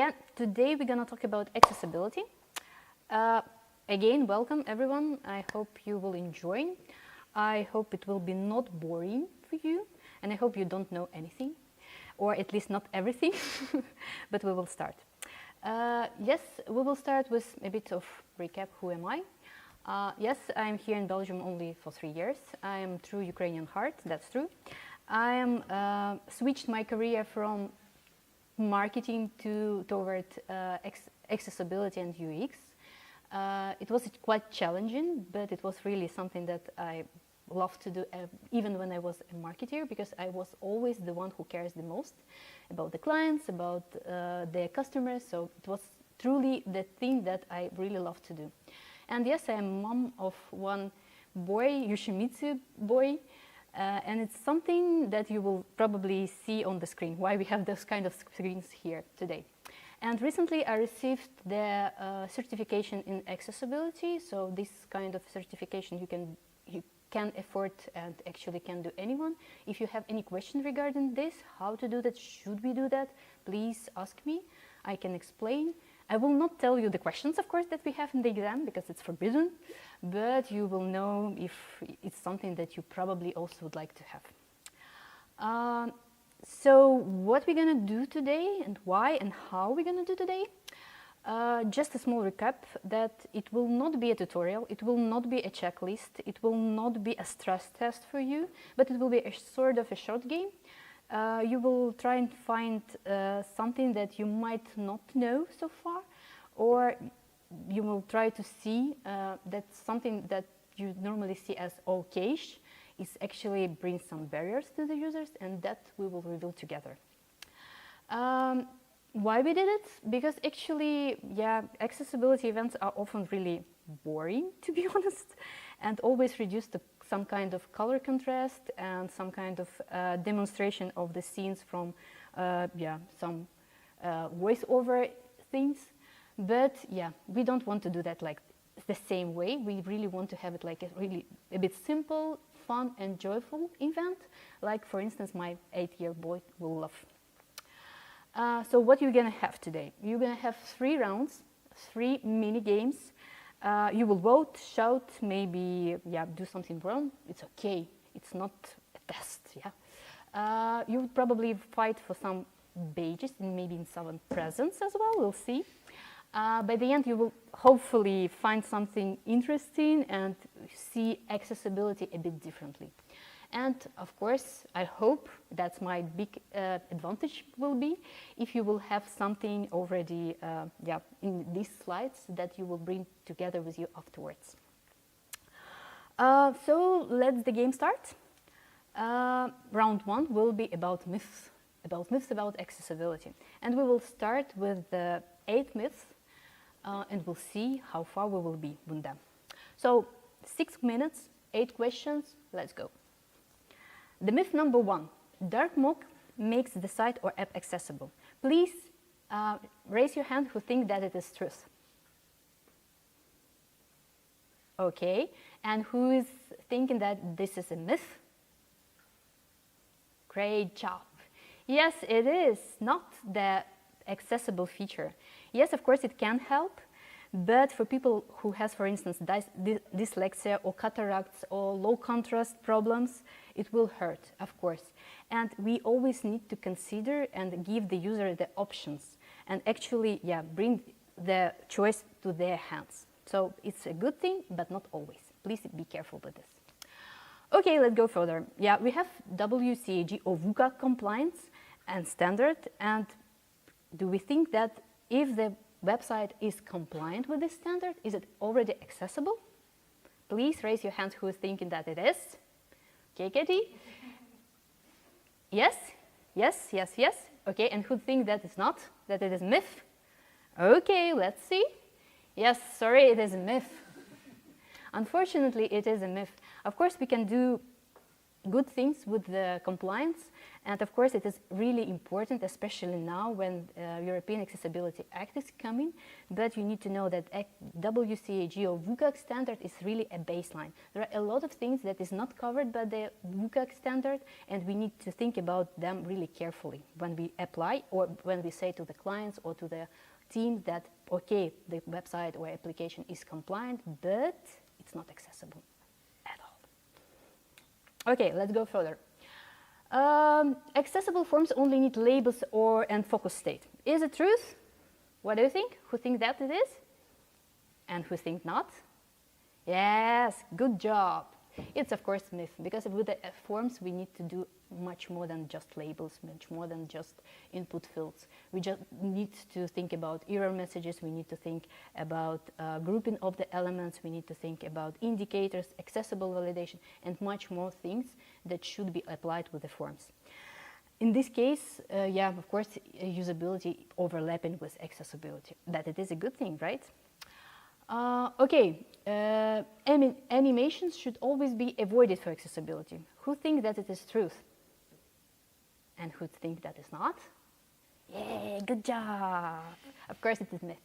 Yeah, today we're gonna talk about accessibility. Again, welcome everyone. I hope you will enjoy. I hope it will be not boring for you, and I hope you don't know anything, or at least not everything, but we will start. Yes, we will start with a bit of recap. Who am I? Yes, I'm here in Belgium only for 3 years. I am true Ukrainian heart, that's true. I am switched my career from marketing toward accessibility and UX. It was quite challenging, but it was really something that I loved to do even when I was a marketer, because I was always the one who cares the most about the clients, about their customers. So it was truly the thing that I really loved to do. And yes, I am mom of one boy, Yoshimitsu boy, and it's something that you will probably see on the screen, why we have those kind of screens here today. And recently I received the certification in accessibility. So this kind of certification you can afford and actually can do anyone. If you have any question regarding this, how to do that, should we do that, please ask me. I can explain. I will not tell you the questions, of course, that we have in the exam, because it's forbidden, but you will know if it's something that you probably also would like to have. So what we're going to do today, and why and how we're going to do today, just a small recap, that it will not be a tutorial, it will not be a checklist, it will not be a stress test for you, but it will be a sort of a short game. You will try and find something that you might not know so far, or you will try to see that something that you normally see as okayish is actually brings some barriers to the users, and that we will reveal together. Why we did it? Because actually, yeah, accessibility events are often really boring, to be honest, and always reduced to some kind of color contrast and some kind of demonstration of the scenes from some voiceover things. But yeah, we don't want to do that like the same way. We really want to have it like a bit simple, fun and joyful event, like for instance my 8-year boy will love. So what you're gonna have today? You're gonna have 3 rounds, 3 mini games. You will vote, shout, maybe do something wrong. It's okay. It's not a test. Yeah. You would probably fight for some badges and maybe in some presents as well. We'll see. By the end, you will hopefully find something interesting and see accessibility a bit differently. And of course, I hope that's my big advantage will be if you will have something already in these slides that you will bring together with you afterwards. So let's the game start. Round 1 will be about myths about accessibility. And we will start with the 8 myths and we'll see how far we will be with them. So 6 minutes, 8 questions, let's go. The myth number 1, dark mode makes the site or app accessible. Please raise your hand who think that it is truth. Okay, and who is thinking that this is a myth? Great job. Yes, it is not the accessible feature. Yes, of course it can help, but for people who has, for instance, dyslexia or cataracts or low contrast problems, it will hurt, of course. And we always need to consider and give the user the options and actually, bring the choice to their hands. So it's a good thing, but not always. Please be careful with this. Okay, let's go further. Yeah, we have WCAG or VUCA compliance and standard. And do we think that if the website is compliant with this standard, is it already accessible? Please raise your hands who is thinking that it is. Okay, Katie? Yes? Yes, yes, yes. Okay, and who think that it's not? That it is myth? Okay, let's see. Yes, sorry, it is a myth. Unfortunately, it is a myth. Of course, we can do good things with the compliance, and of course it is really important, especially now when European Accessibility Act is coming, that you need to know that WCAG or WCAG standard is really a baseline. There are a lot of things that is not covered by the WCAG standard, and we need to think about them really carefully when we apply or when we say to the clients or to the team that, okay, the website or application is compliant, but it's not accessible at all. Okay, let's go further. Accessible forms only need labels and focus state. Is it truth? What do you think? Who think that it is? And who think not? Yes, good job. It's of course myth, because with the forms we need to do much more than just labels, much more than just input fields. We just need to think about error messages, we need to think about grouping of the elements, we need to think about indicators, accessible validation, and much more things that should be applied with the forms. In this case, yeah, of course, usability overlapping with accessibility, that it is a good thing, right? Okay, animations should always be avoided for accessibility. Who think that it is truth? And who think that is not? Yeah, good job. Of course it is myth,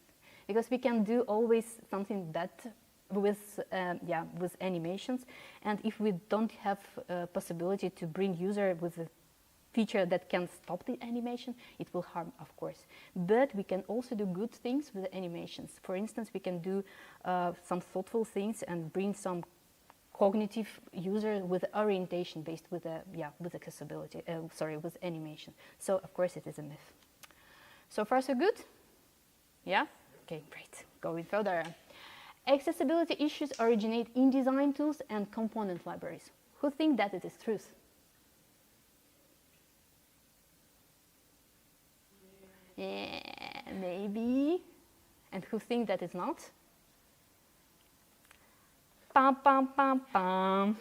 because we can do always something that with with animations, and if we don't have a possibility to bring user with a feature that can stop the animation, it will harm, of course. But we can also do good things with the animations. For instance, we can do some thoughtful things and bring some cognitive user with orientation based with with accessibility, with animation. So of course it is a myth. So far so good? Yeah? Okay, great. Going further. Accessibility issues originate in design tools and component libraries. Who think that it is truth? Yeah, maybe. And who think that it's not? Pam, pam, pam, pam.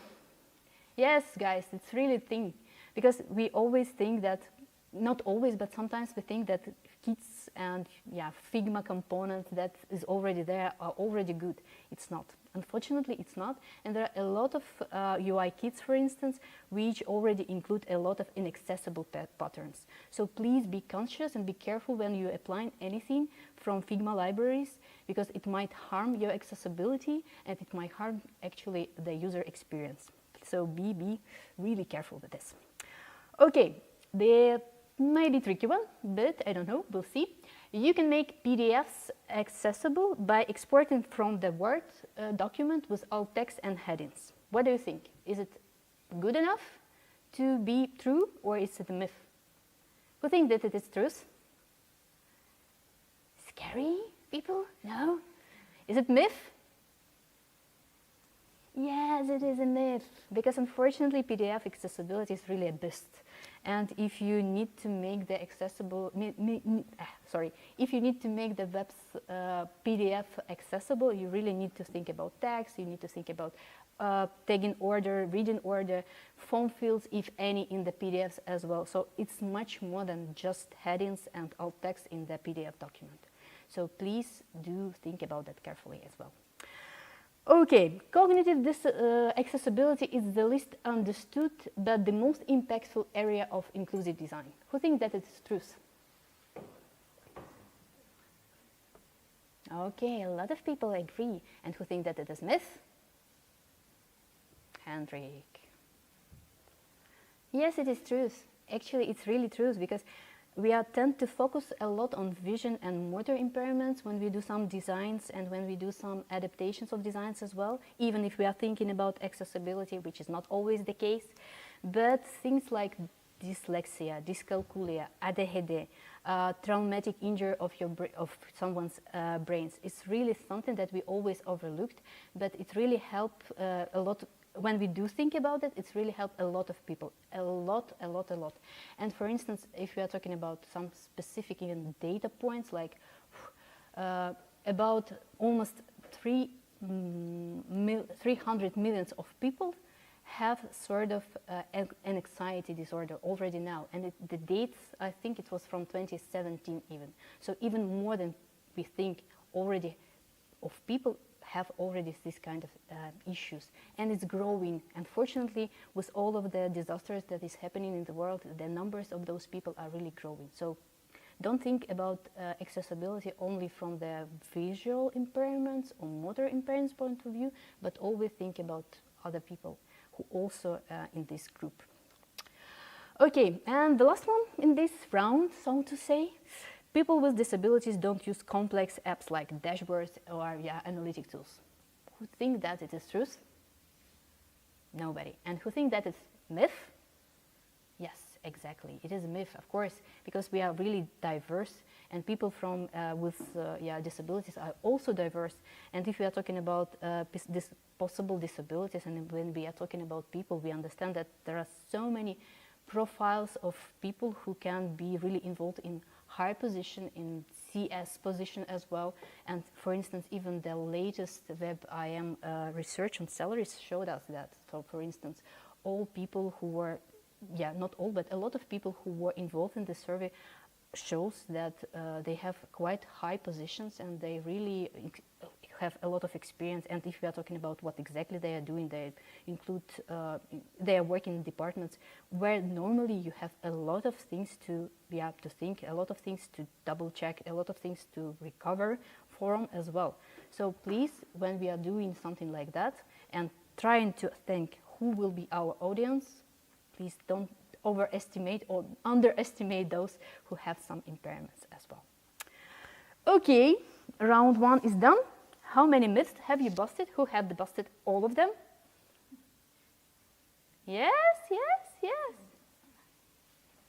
Yes, guys, it's really a thing. Because we always think that, not always, but sometimes we think that kits and Figma components that is already there are already good. It's not. Unfortunately, it's not. And there are a lot of UI kits, for instance, which already include a lot of inaccessible patterns. So please be conscious and be careful when you apply anything from Figma libraries, because it might harm your accessibility and it might harm actually the user experience. So be really careful with this. Okay, the maybe tricky one, but I don't know, we'll see. You can make PDFs accessible by exporting from the Word document with alt text and headings. What do you think? Is it good enough to be true, or is it a myth? Who think that it is truth? Scary people? No? Is it myth? Yes, it is a myth, because unfortunately PDF accessibility is really a beast. And if you need to make the if you need to make the web's PDF accessible, you really need to think about text, you need to think about tagging order, reading order, font fields, if any, in the PDFs as well. So it's much more than just headings and alt text in the PDF document. So please do think about that carefully as well. Okay, cognitive accessibility is the least understood but the most impactful area of inclusive design. Who thinks that it's truth? Okay, a lot of people agree. And who think that it is myth? Hendrik. Yes, it is truth. Actually, it's really truth, because we tend to focus a lot on vision and motor impairments when we do some designs and when we do some adaptations of designs as well, even if we are thinking about accessibility, which is not always the case. But things like dyslexia, dyscalculia, ADHD, traumatic injury of someone's brains, it's really something that we always overlooked, but it really helps a lot. When we do think about it, it's really helped a lot of people, a lot. And for instance, if we are talking about some specific even data points, like about almost 300 million of people have sort of an anxiety disorder already now. And the dates, I think it was from 2017 even. So even more than we think already of people have already this kind of issues, and it's growing. Unfortunately, with all of the disasters that is happening in the world, the numbers of those people are really growing. So don't think about accessibility only from the visual impairments or motor impairments point of view, but always think about other people who also in this group. Okay, and the last one in this round, so to say, people with disabilities don't use complex apps like dashboards or analytic tools. Who think that it is truth? Nobody. And who think that it's myth? Yes, exactly. It is a myth, of course, because we are really diverse, and people from with disabilities are also diverse. And if we are talking about this possible disabilities, and when we are talking about people, we understand that there are so many profiles of people who can be really involved in high position, in CS position as well. And for instance, even the latest WebIM research on salaries showed us that. So for instance, all people who were, not all, but a lot of people who were involved in the survey shows that they have quite high positions, and they really have a lot of experience. And if we are talking about what exactly they are doing, they include, they are working in departments where normally you have a lot of things to think, a lot of things to double check, a lot of things to recover from as well. So please, when we are doing something like that and trying to think who will be our audience, please don't overestimate or underestimate those who have some impairments as well. Okay, round one is done. How many myths have you busted? Who have busted all of them? Yes, yes, yes.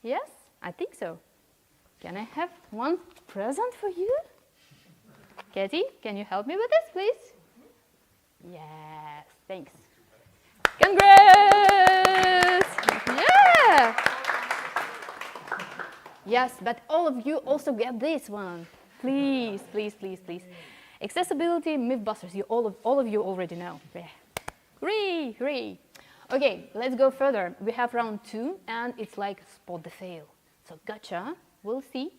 Yes, I think so. Can I have one present for you? Katie, can you help me with this, please? Yes, thanks. Congrats! Yeah! Yes, but all of you also get this one. Please, please, please, please. Accessibility mythbusters, all of you already know. Yeah. Hooray, hooray. Okay, let's go further. We have round two, and it's like spot the fail. So gotcha, we'll see.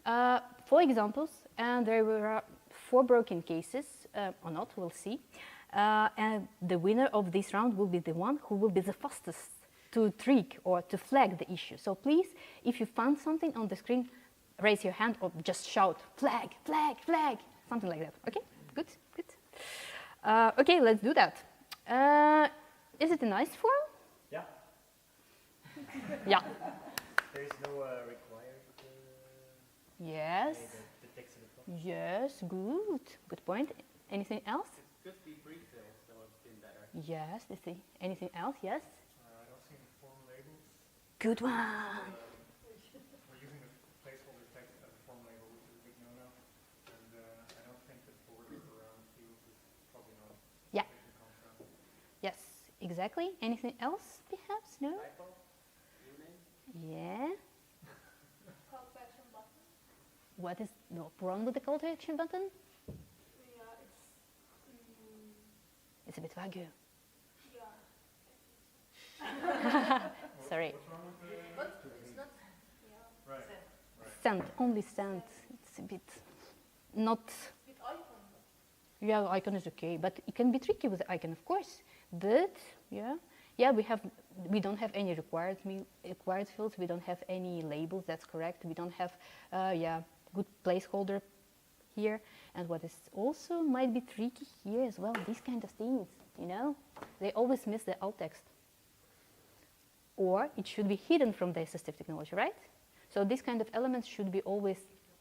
4 examples, and there were 4 broken cases, or not, we'll see. And the winner of this round will be the one who will be the fastest to trick or to flag the issue. So please, if you found something on the screen, raise your hand or just shout, flag, flag, flag, something like that. Okay, good, good. Okay, let's do that. Is it a nice form? Yeah. Yeah. There is no required. Yes. The text in the front. Yes, good. Good point. Anything else? It could be pre-filled, so it's been better. Yes, let's see. Anything else? Yes? I don't see any form labels. Good one. We're using the placeholder text as a form label, which is a big no-no. And I don't think the border around fields is probably not. Yeah. Yes, exactly. Anything else, perhaps? No? Typo? New name? Yeah. Call to action button. What is wrong with the call to action button? Yeah, It's a bit vague. yeah. Sorry. What's wrong with the... But it's not. Yeah. Right. Send, only send. It's a bit not. With icon. Yeah, icon is okay, but it can be tricky with the icon, of course. But yeah, we don't have any required fields. We don't have any labels. That's correct. We don't have good placeholder here. And what is also might be tricky here as well, these kind of things, they always miss the alt text. Or it should be hidden from the assistive technology, right? So these kind of elements should be always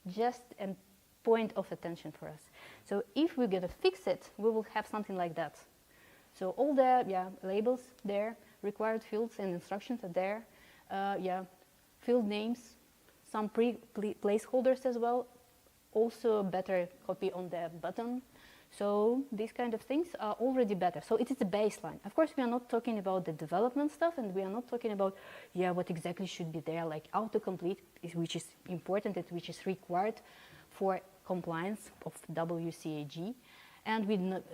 just a point of attention for us. So if we're going to fix it, we will have something like that. So all the labels there, required fields and instructions are there. Field names, some placeholders as well. Also better copy on the button. So these kind of things are already better. So it is a baseline. Of course, we are not talking about the development stuff, and we are not talking about what exactly should be there, like autocomplete, which is important, which is required for compliance of WCAG. And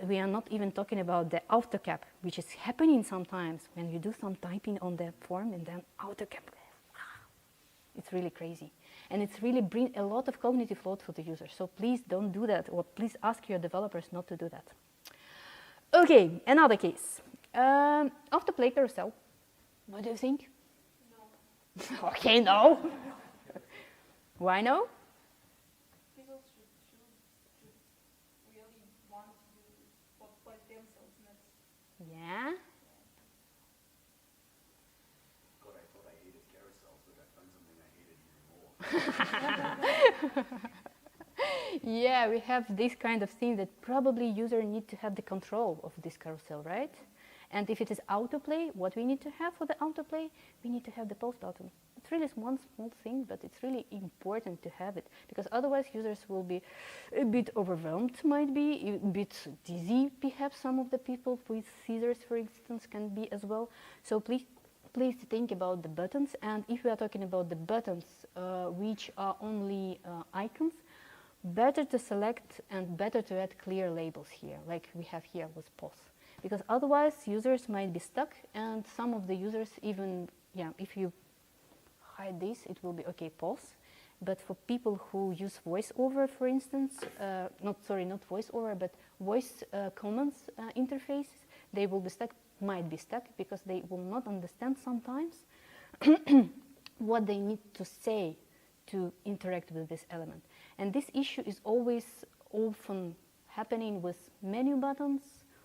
we are not even talking about the autocap, which is happening sometimes when you do some typing on the form and then autocap. It's really crazy. And it's really bring a lot of cognitive load for the user. So please don't do that, or please ask your developers not to do that. Okay, another case. Autoplay carousel. What do you think? No. Okay, no. Why no? People should really want to do what by themselves, not. Yeah. God, I thought I hated carousels, but I found something I hated even more. Yeah, we have this kind of thing that probably user need to have the control of this carousel, right? And if it is autoplay, what we need to have for the autoplay, we need to have the pause button. It's really one small thing, but it's really important to have it, because otherwise users will be a bit overwhelmed, might be, a bit dizzy, perhaps some of the people with scissors, for instance, can be as well. So please think about the buttons, and if we are talking about the buttons which are only icons, better to select and better to add clear labels here, like we have here with pause. Because otherwise users might be stuck, and some of the users even, yeah, if you hide this, it will be okay, pause. But for people who use voiceover, for instance, not voiceover, but voice commands interfaces, they will be stuck, might be stuck, because they will not understand sometimes what they need to say to interact with this element. And this issue is always often happening with menu buttons,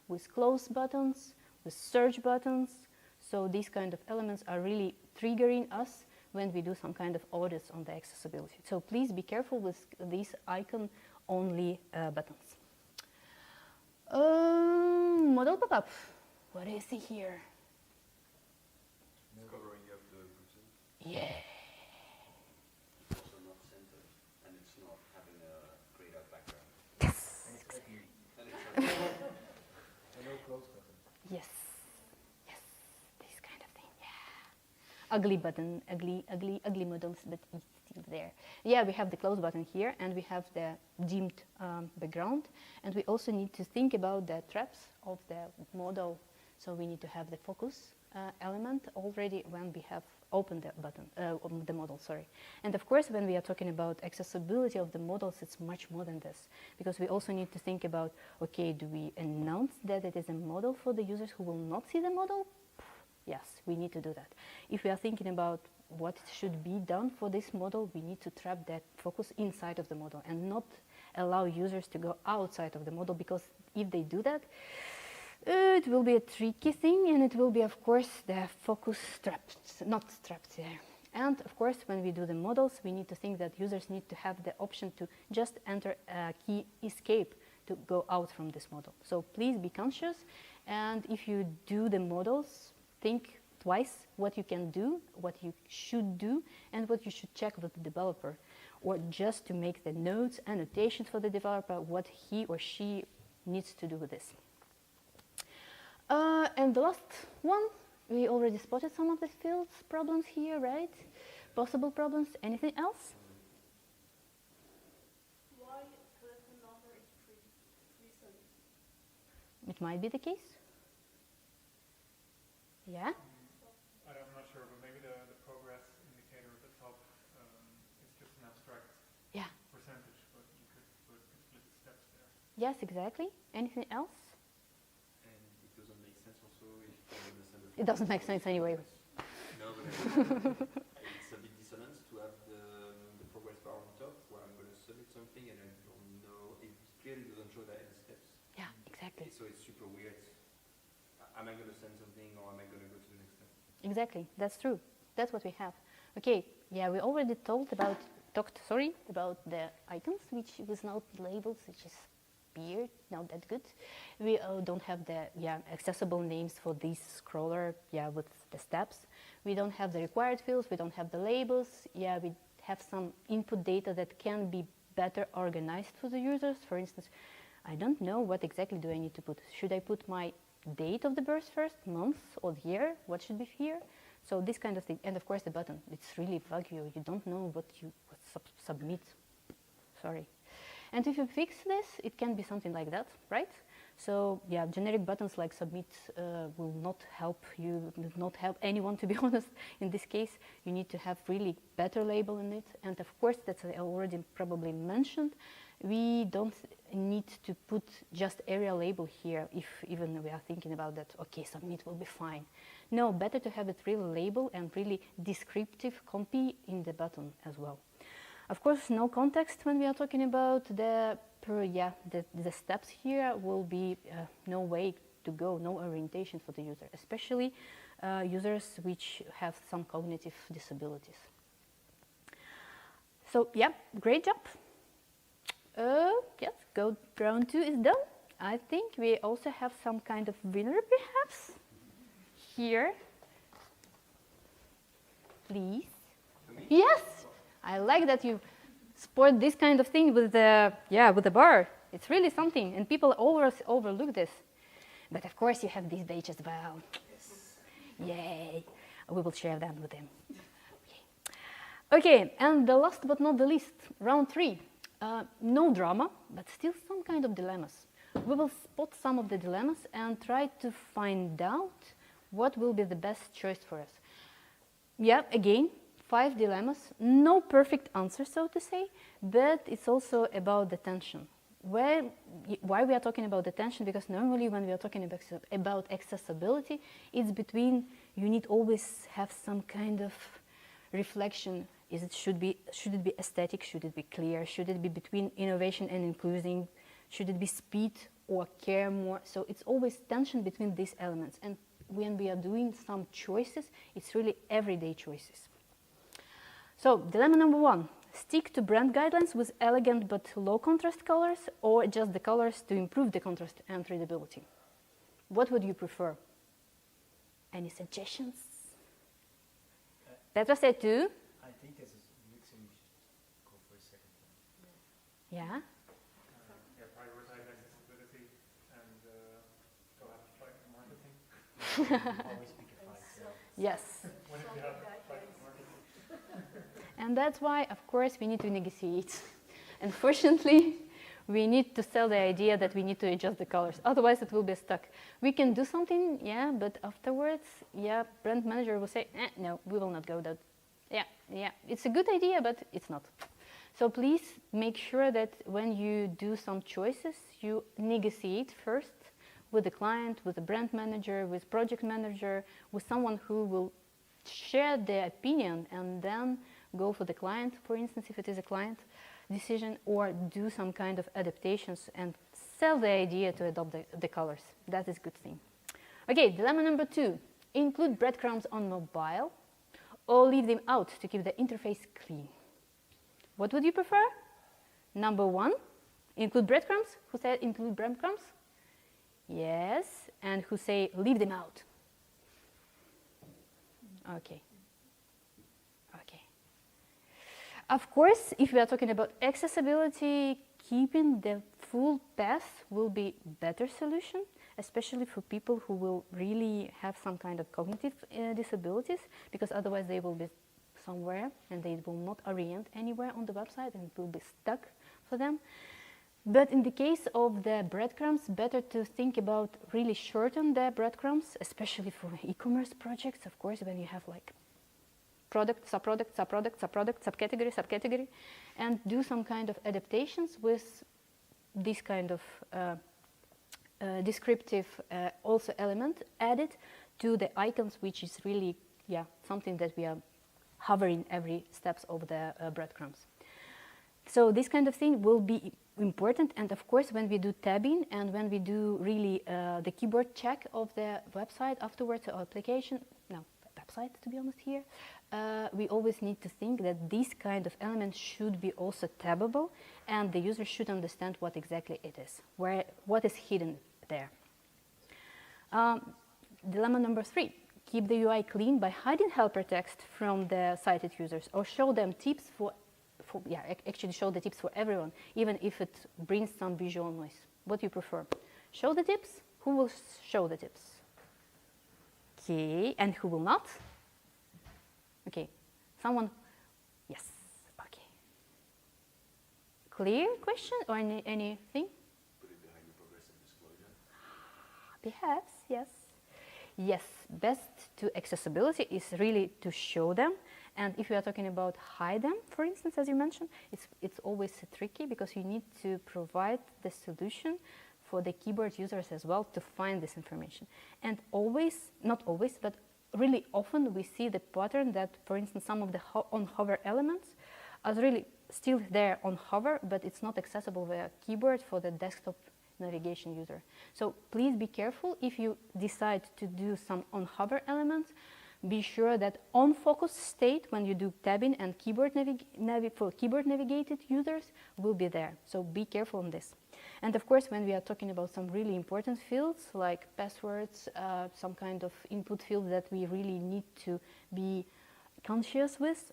with close buttons, with search buttons. So these kind of elements are really triggering us when we do some kind of audits on the accessibility. So please be careful with these icon-only buttons. Model pop-up. What do you see here? It's covering up the person. Yeah. It's also not centered, and it's not having a grayed out background. Yes. And it's ugly. And no close button. Yes. Yes. This kind of thing. Yeah. Ugly button. Ugly models, but it's still there. Yeah, we have the close button here, and we have the dimmed background, and we also need to think about the traps of the model. So we need to have the focus element already when we have opened the button, the model, sorry. And of course, when we are talking about accessibility of the models, it's much more than this, because we also need to think about, okay, do we announce that it is a model for the users who will not see the model? Yes, we need to do that. If we are thinking about what should be done for this model, we need to trap that focus inside of the model and not allow users to go outside of the model, because if they do that, it will be a tricky thing, and it will be, of course, the focus trapped, not trapped there. And of course, when we do the models, we need to think that users need to have the option to just enter a key escape to go out from this model. So please be conscious, and if you do the models, think twice what you can do, what you should do, and what you should check with the developer, or just to make the notes, annotations for the developer, what he or she needs to do with this. And the last one, we already spotted some of the fields problems here, right? Possible problems. Anything else? Why telephone number is recent? It might be the case. Yeah? I'm not sure, but maybe the progress indicator at the top is just an abstract Yeah. percentage, but you could put explicit steps there. Yes, exactly. Anything else? And it doesn't make sense also if you understand the It doesn't make sense anyway. No, but it's a bit dissonant to have the progress bar on top where I'm going to submit something and I don't know, it clearly doesn't show the end steps. Yeah, exactly. So it's super weird. Am I going to send something or am I going to go to the next step? Exactly. That's true. That's what we have. Okay. Yeah, we already talked about the icons, which was not labeled, which is weird, not that good. We don't have the accessible names for this scroller, with the steps. We don't have the required fields. We don't have the labels. Yeah, we have some input data that can be better organized for the users. For instance, I don't know what exactly do I need to put. Should I put my date of the birth first, month or year? What should be here? So this kind of thing. And of course the button. It's really vague. You don't know what you submit. Sorry. And if you fix this, it can be something like that, right? So yeah, generic buttons like submit will not help you, will not help anyone, to be honest. In this case, you need to have really better label in it. And of course, that's I already probably mentioned, we don't need to put just area label here if even we are thinking about that, okay, submit will be fine. No, better to have it really label and really descriptive copy in the button as well. Of course, no context when we are talking about the steps here will be no way to go, no orientation for the user, especially users which have some cognitive disabilities. So yeah, great job. Yes, go round 2 is done. I think we also have some kind of winner perhaps here. Please. Yes, I like that you sport this kind of thing with the bar. It's really something, and people always overlook this. But of course, you have this badge as well. Yes. Yay! We will share that with them. Okay, and the last but not the least, round 3. No drama, but still some kind of dilemmas. We will spot some of the dilemmas and try to find out what will be the best choice for us. Yeah, again, 5 dilemmas, no perfect answer, so to say, but it's also about the tension. Why we are talking about the tension? Because normally when we are talking about accessibility, it's between, you need always have some kind of reflection. Should it be aesthetic? Should it be clear? Should it be between innovation and inclusion? Should it be speed or care more? So it's always tension between these elements. And when we are doing some choices, it's really everyday choices. So dilemma number 1, stick to brand guidelines with elegant but low contrast colors, or just the colors to improve the contrast and readability. What would you prefer? Any suggestions? Petra said 2. I think as a mixer, we should go for a second one. Yeah. Prioritize accessibility and go have to fight for marketing. Always pick a fight. Yes. When if you have to fight for marketing? And that's why, of course, we need to negotiate. Unfortunately, we need to sell the idea that we need to adjust the colors. Otherwise, it will be stuck. We can do something, yeah, but afterwards, yeah, brand manager will say, no, we will not go that. Yeah, it's a good idea, but it's not. So please make sure that when you do some choices, you negotiate first with the client, with the brand manager, with project manager, with someone who will share their opinion, and then go for the client, for instance, if it is a client decision, or do some kind of adaptations and sell the idea to adopt the colors. That is a good thing. Okay, dilemma number 2. Include breadcrumbs on mobile or leave them out to keep the interface clean. What would you prefer? Number 1, include breadcrumbs. Who said include breadcrumbs? Yes. And who say leave them out? Okay. Of course, if we are talking about accessibility, keeping the full path will be better solution, especially for people who will really have some kind of cognitive disabilities, because otherwise they will be somewhere and they will not orient anywhere on the website and it will be stuck for them. But in the case of the breadcrumbs, better to think about really shorten the breadcrumbs, especially for e-commerce projects, of course, when you have like product, subproduct, subproduct, subproduct, subcategory, subcategory, and do some kind of adaptations with this kind of descriptive also element added to the icons, which is really something that we are hovering every steps of the breadcrumbs. So this kind of thing will be important, and of course when we do tabbing and when we do really the keyboard check of the website afterwards, or application, website to be honest here, we always need to think that these kind of elements should be also tabbable, and the user should understand what exactly it is, what is hidden there. Dilemma number 3, keep the UI clean by hiding helper text from the sighted users, or show them tips actually show the tips for everyone, even if it brings some visual noise. What do you prefer? Show the tips? Who will show the tips? Okay, and who will not? Okay, someone, yes, okay. Clear question or anything? Put it behind the progressive disclosure. Perhaps, yes. Yes, best to accessibility is really to show them, And if you are talking about hide them, for instance, as you mentioned, it's always tricky because you need to provide the solution for the keyboard users as well to find this information. And always, not always, but really often we see the pattern that, for instance, some of the on-hover elements are really still there on hover, but it's not accessible via keyboard for the desktop navigation user. So please be careful if you decide to do some on-hover elements. Be sure that on-focus state when you do tabbing and keyboard for keyboard navigated users will be there. So be careful on this. And of course, when we are talking about some really important fields like passwords, some kind of input field that we really need to be conscious with,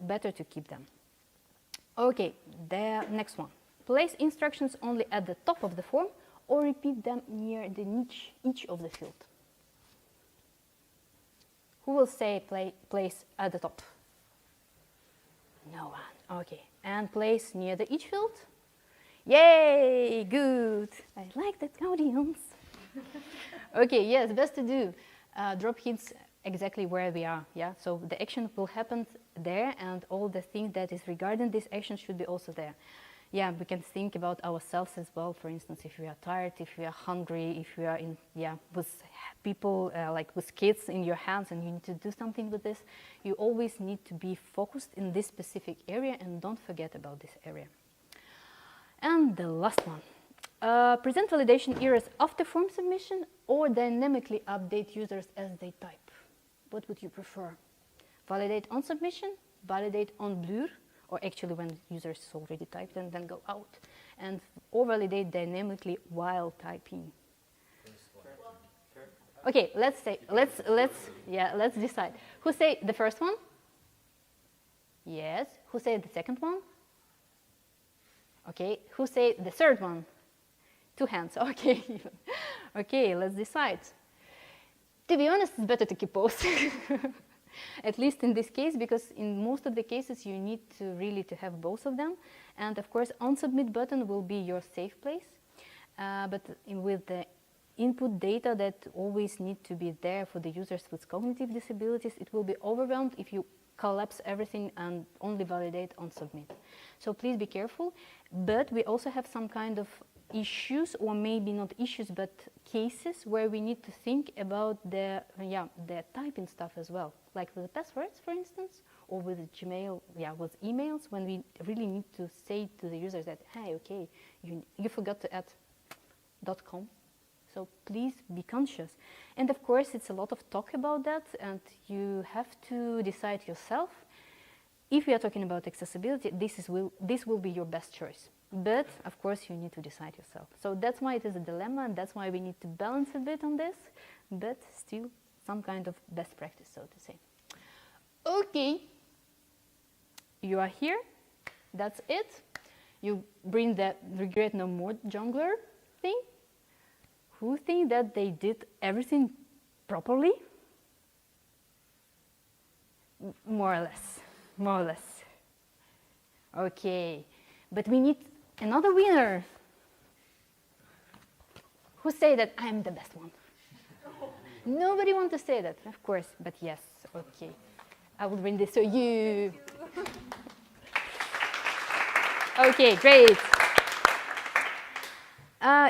better to keep them. Okay, the next one. Place instructions only at the top of the form or repeat them near the each of the field. Who will say place at the top? No one. Okay. And place near the each field? Yay! Good. I like that audience. Okay, yes, best to do. Drop hints exactly where we are. Yeah. So the action will happen there, and all the things that is regarding this action should be also there. Yeah, we can think about ourselves as well. For instance, if we are tired, if we are hungry, if we are in, with people, like with kids in your hands and you need to do something with this, you always need to be focused in this specific area and don't forget about this area. And the last one, present validation errors after form submission or dynamically update users as they type. What would you prefer? Validate on submission, validate on blur, or actually when users already typed and then go out, and or validate dynamically while typing. Okay, let's decide. Who say the first one? Yes. Who say the second one? Okay. Who say the third one? 2 hands. Okay. Okay, let's decide. To be honest, it's better to keep both. At least in this case, because in most of the cases you need to really have both of them. And of course, on submit button will be your safe place. But with the input data that always need to be there for the users with cognitive disabilities, it will be overwhelmed if you collapse everything and only validate on submit. So please be careful. But we also have some kind of issues, or maybe not issues, but cases where we need to think about the typing stuff as well, like with the passwords, for instance, or with Gmail, with emails, when we really need to say to the users that, hey, okay, you forgot to add .com. So please be conscious. And of course, it's a lot of talk about that, and you have to decide yourself. If we are talking about accessibility, this will be your best choice. But of course, you need to decide yourself. So that's why it is a dilemma, and that's why we need to balance a bit on this, but still some kind of best practice, so to say. Okay, you are here. That's it. You bring that regret no more jungler thing. Who think that they did everything properly? More or less. More or less. Okay, but we need another winner. Who say that I'm the best one? Nobody wants to say that, of course, but yes, okay. I will bring this to you. Okay, great.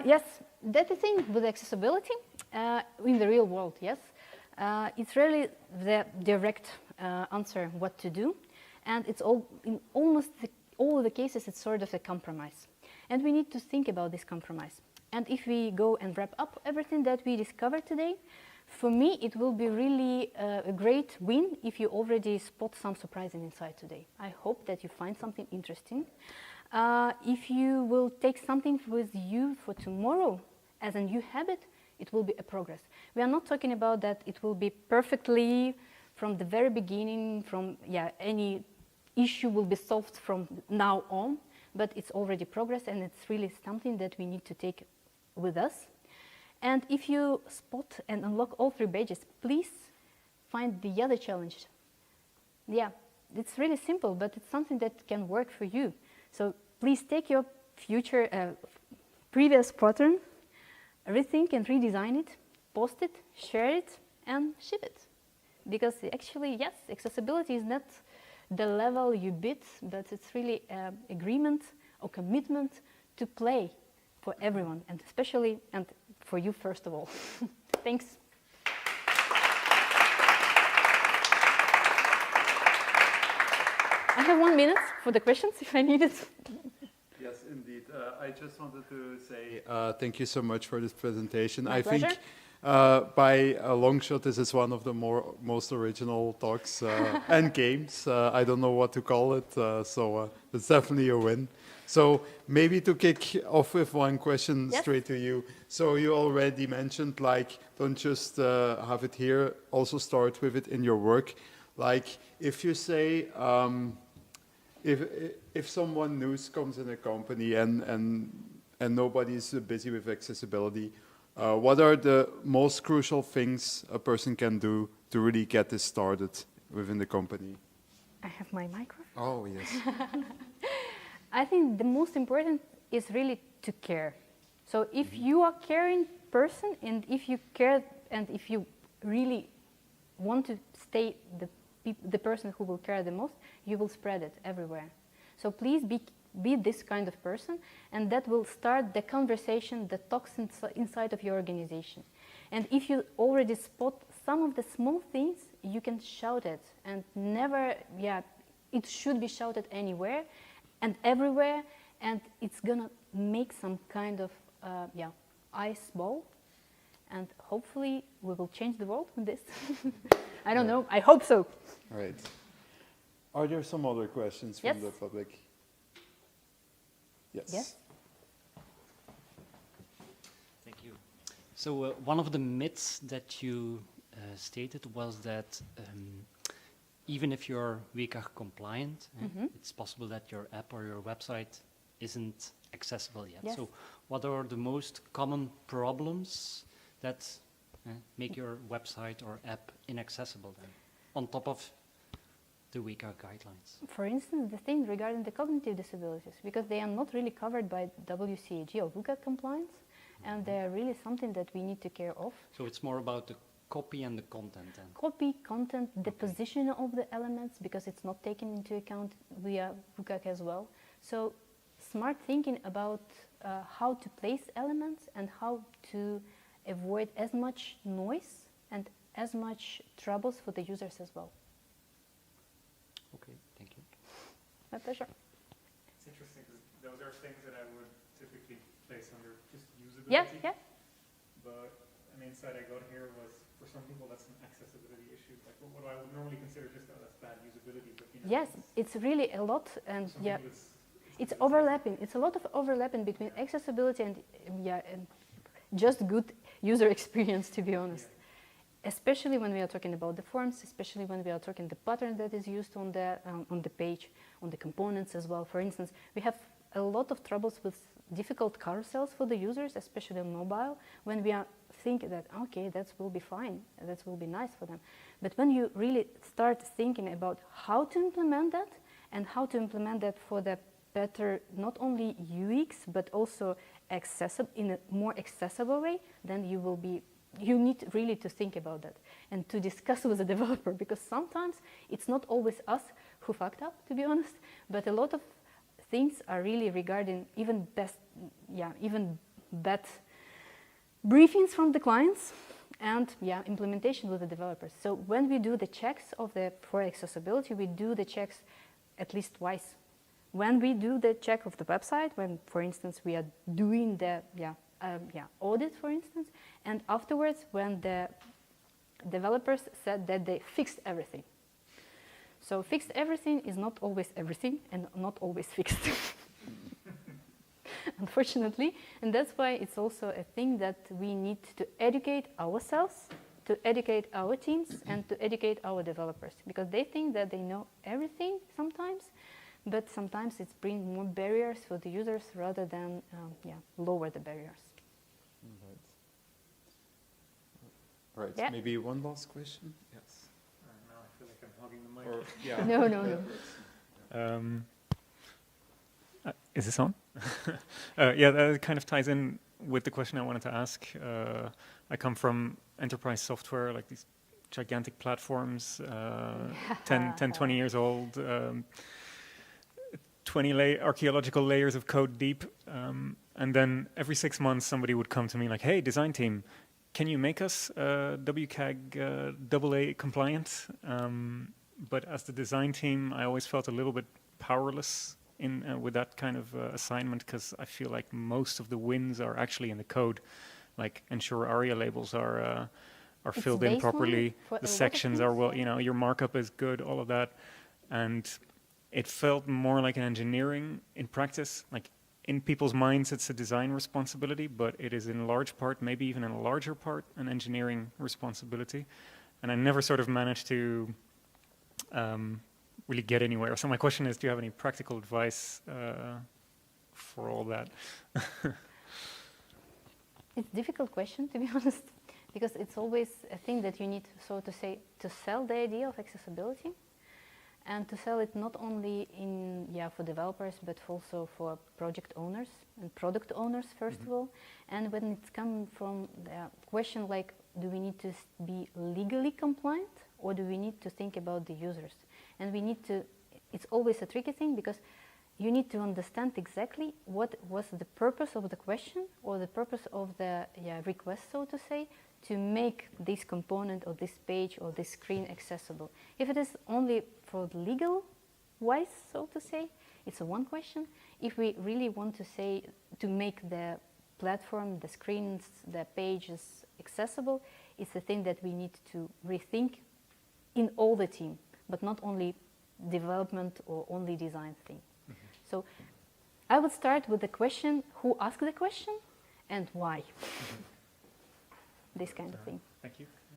Yes, that's the thing with accessibility in the real world, yes. It's really the direct answer what to do. And it's in almost all of the cases, it's sort of a compromise. And we need to think about this compromise. And if we go and wrap up everything that we discovered today, for me, it will be really a great win if you already spot some surprising insight today. I hope that you find something interesting. If you will take something with you for tomorrow as a new habit, it will be a progress. We are not talking about that it will be perfectly from the very beginning, any issue will be solved from now on, but it's already progress, and it's really something that we need to take with us. And if you spot and unlock all 3 badges, please find the other challenge. Yeah, it's really simple, but it's something that can work for you. So please take your previous pattern, rethink and redesign it, post it, share it, and ship it. because actually, yes, accessibility is not the level you bid, but it's really agreement or commitment to play for everyone, and especially and for you first of all. Thanks. I have 1 minute for the questions if I need it. Yes, indeed. I just wanted to say thank you so much for this presentation. My I pleasure. think by a long shot, this is one of the most original talks and games. I don't know what to call it, so it's definitely a win. So maybe to kick off with one question Yes. straight to you. So you already mentioned, like, don't just have it here, also start with it in your work. Like, if you say, if someone new comes in a company and nobody's busy with accessibility, what are the most crucial things a person can do to really get this started within the company? I have my microphone. Oh, yes. I think the most important is really to care. So if you are a caring person, and if you care, and if you really want to stay the person who will care the most, you will spread it everywhere. So please be this kind of person, and that will start the conversation, the talks inside of your organization. And if you already spot some of the small things, you can shout it, and never, it should be shouted anywhere and everywhere, and it's gonna make some kind of, ice ball, and hopefully we will change the world with this. I don't know, I hope so. All right. Are there some other questions from Yes. the public? Yes. Yes. Thank you. So one of the myths that you stated was that even if you're WCAG compliant, it's possible that your app or your website isn't accessible yet. Yes. So what are the most common problems that make your website or app inaccessible then, on top of the WCAG guidelines? For instance, the thing regarding the cognitive disabilities, because they are not really covered by WCAG or WCAG compliance, and they are really something that we need to care of. So it's more about the copy and the content then? Copy, content, the position of the elements, because it's not taken into account via WCAG as well. So smart thinking about how to place elements and how to avoid as much noise and as much troubles for the users as well. Okay, thank you. My pleasure. It's interesting because those are things that I would typically place under just usability. Yeah. But an insight I got here was, for some people, that's an accessibility issue. Like what I would normally consider just, oh, that's bad usability. But, you know, Yes, it's really a lot, and some yeah, people it's overlapping. It's a lot of overlapping between accessibility and and just good user experience, to be honest. Especially when we are talking about the forms, especially when we are talking the pattern that is used on the page, on the components as well. For instance, we have a lot of troubles with difficult carousels for the users, especially on mobile, when we are thinking that, okay, that will be fine, that will be nice for them. But when you really start thinking about how to implement that, and how to implement that for the better, not only UX, but also in a more accessible way, then you need really to think about that and to discuss with the developer, because sometimes it's not always us who fucked up, to be honest, but a lot of things are really regarding even bad briefings from the clients and implementation with the developers. So when we do the checks for accessibility, we do the checks at least twice. When we do the check of the website, when, for instance, we are doing the audit, for instance, and afterwards when the developers said that they fixed everything. So fixed everything is not always everything and not always fixed, unfortunately. And that's why it's also a thing that we need to educate ourselves, to educate our teams, and to educate our developers, because they think that they know everything sometimes, but sometimes it's bring more barriers for the users rather than lower the barriers. Right. Yeah. Maybe one last question? Yes. now I feel like I'm hogging the mic. Or, yeah. No. Is this on? Yeah, that kind of ties in with the question I wanted to ask. I come from enterprise software, like these gigantic platforms, 10, 20 years old, 20 archaeological layers of code deep. And then every 6 months somebody would come to me like, hey, design team, can you make us WCAG AA compliant? But as the design team, I always felt a little bit powerless with that kind of assignment, because I feel like most of the wins are actually in the code, like ensure ARIA labels are filled in properly, the sections are well, your markup is good, all of that. And it felt more like an engineering in practice. Like in people's minds, it's a design responsibility, but it is in large part, maybe even in a larger part, an engineering responsibility. And I never sort of managed to really get anywhere. So my question is, do you have any practical advice for all that? It's a difficult question, to be honest, because it's always a thing that you need, so to say, to sell the idea of accessibility, and to sell it not only for developers, but also for project owners and product owners, first of all. And when it's come from the question like, do we need to be legally compliant, or do we need to think about the users? And we need to, it's always a tricky thing, because you need to understand exactly what was the purpose of the question or the purpose of the request, so to say, to make this component or this page or this screen accessible. If it is only for the legal wise, so to say, it's a one question. If we really want to say, to make the platform, the screens, the pages accessible, it's a thing that we need to rethink in all the team, but not only development or only design thing. So I would start with the question, who asked the question and why? This kind of thing. Thank you.